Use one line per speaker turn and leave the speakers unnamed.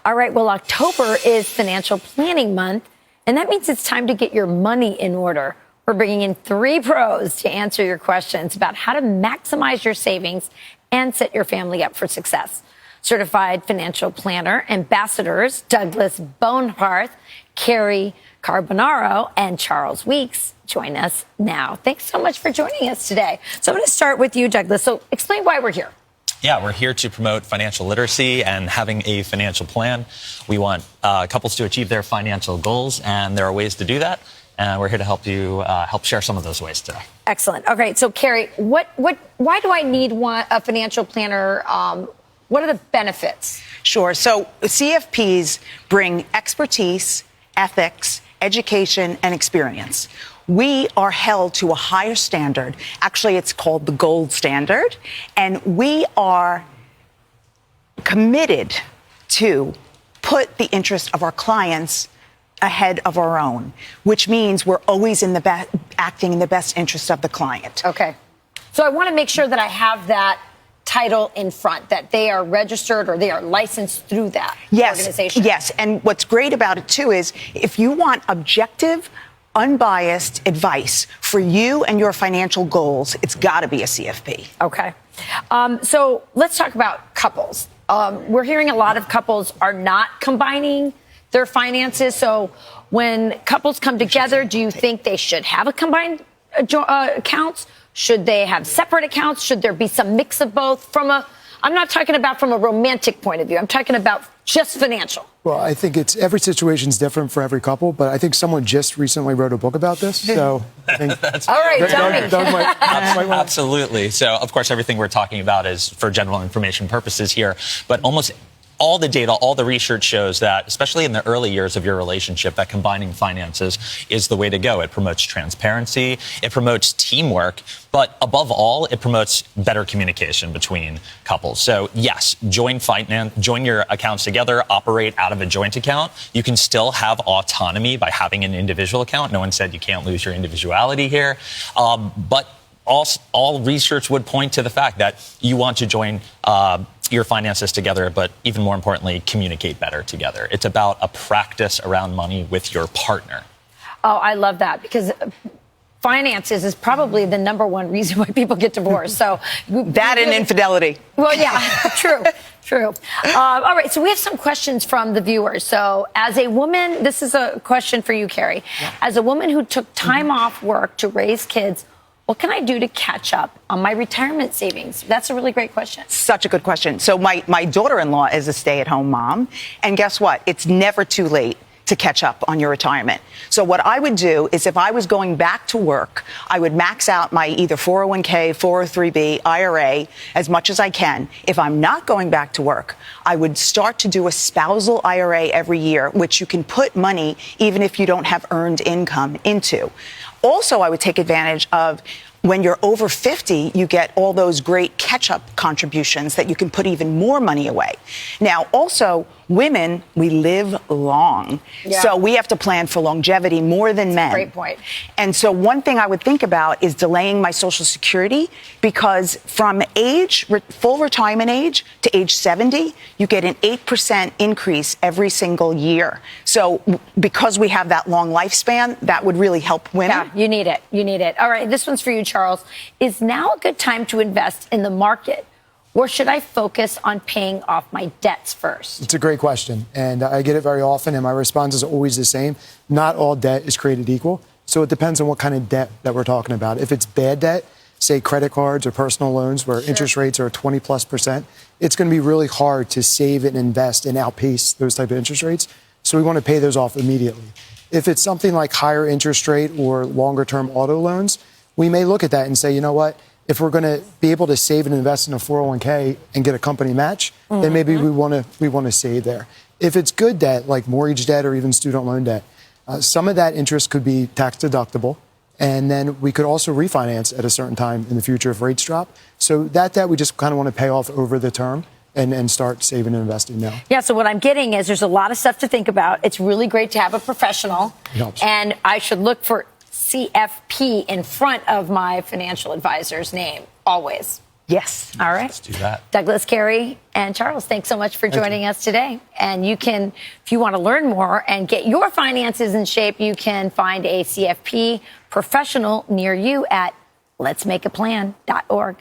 All right, well, October is financial planning month, and that means it's time to get your money in order. We're bringing in 3 pros to answer your questions about how to maximize your savings and set your family up for success. Certified financial planner ambassadors Douglas Boneparth, Cary Carbonaro, and Charles Weeks join us now. Thanks so much for joining us today. So I'm going to start with you, Douglas. So explain why we're here.
Yeah, we're here to promote financial literacy and having a financial plan. We want couples to achieve their financial goals, and there are ways to do that. And we're here to help you help share some of those ways today.
Excellent. Okay, so Cary, why do I need a financial planner? What are the benefits?
Sure. So CFPs bring expertise, ethics, education, and experience. We are held to a higher standard. Actually, it's called the gold standard. And we are committed to put the interest of our clients ahead of our own, which means we're always acting in the best interest of the client.
Okay. So I want to make sure that I have that title in front, that they are registered or they are licensed through that organization.
Yes. And what's great about it, too, is if you want objective, unbiased advice for you and your financial goals, it's got to be a CFP.
Okay. So let's talk about couples. We're hearing a lot of couples are not combining their finances. So when couples come together, do you think they should have a combined accounts? Should they have separate accounts? Should there be some mix of both? I'm not talking about from a romantic point of view. I'm talking about just financial.
Well, I think every situation is different for every couple, but I think someone just recently wrote a book about this. So I think
That's
all right,
Doug might
absolutely. So, of course, everything we're talking about is for general information purposes here, but almost all the data, all the research shows that, especially in the early years of your relationship, that combining finances is the way to go. It promotes transparency, it promotes teamwork, but above all, it promotes better communication between couples. So yes, join your accounts together, operate out of a joint account. You can still have autonomy by having an individual account. No one said you can't lose your individuality here, but all research would point to the fact that you want to join your finances together, but even more importantly, communicate better together. It's about a practice around money with your partner.
Oh, I love that, because finances is probably the #1 reason why people get divorced. So
that and infidelity.
Well, yeah, true. All right, so we have some questions from the viewers. So as a woman, this is a question for you, Cary. Yeah. As a woman who took time off work to raise kids, what can I do to catch up on my retirement savings? That's a really great question.
Such a good question. So my daughter-in-law is a stay-at-home mom. And guess what? It's never too late to catch up on your retirement. So what I would do is, if I was going back to work, I would max out my either 401k, 403b, IRA as much as I can. If I'm not going back to work, I would start to do a spousal IRA every year, which you can put money, even if you don't have earned income, into. Also, I would take advantage of, when you're over 50, you get all those great catch-up contributions that you can put even more money away. Now, also, women, we live long. Yeah. So we have to plan for longevity more than men.
Great point.
And so one thing I would think about is delaying my Social Security, because from full retirement age to age 70, you get an 8% increase every single year. So because we have that long lifespan, that would really help women.
Yeah, you need it. All right, this one's for you, Charles. Is now a good time to invest in the market, or should I focus on paying off my debts first?
It's a great question, and I get it very often, and my response is always the same. Not all debt is created equal, so it depends on what kind of debt that we're talking about. If it's bad debt, say credit cards or personal loans where interest rates are 20+%, it's going to be really hard to save and invest and outpace those type of interest rates, so we want to pay those off immediately. If it's something like higher interest rate or longer-term auto loans, we may look at that and say, you know what, if we're going to be able to save and invest in a 401k and get a company match, then maybe we want to save there. If it's good debt, like mortgage debt or even student loan debt, some of that interest could be tax deductible, and then we could also refinance at a certain time in the future if rates drop. So that debt we just kind of want to pay off over the term and start saving and investing now.
Yeah, so what I'm getting is there's a lot of stuff to think about. It's really great to have a professional, and I should look for CFP in front of my financial advisor's name, always.
Yes.
All right.
Let's do that.
Douglas, Cary, and Charles, thanks so much for joining us today. And you can, if you want to learn more and get your finances in shape, you can find a CFP professional near you at letsmakeaplan.org.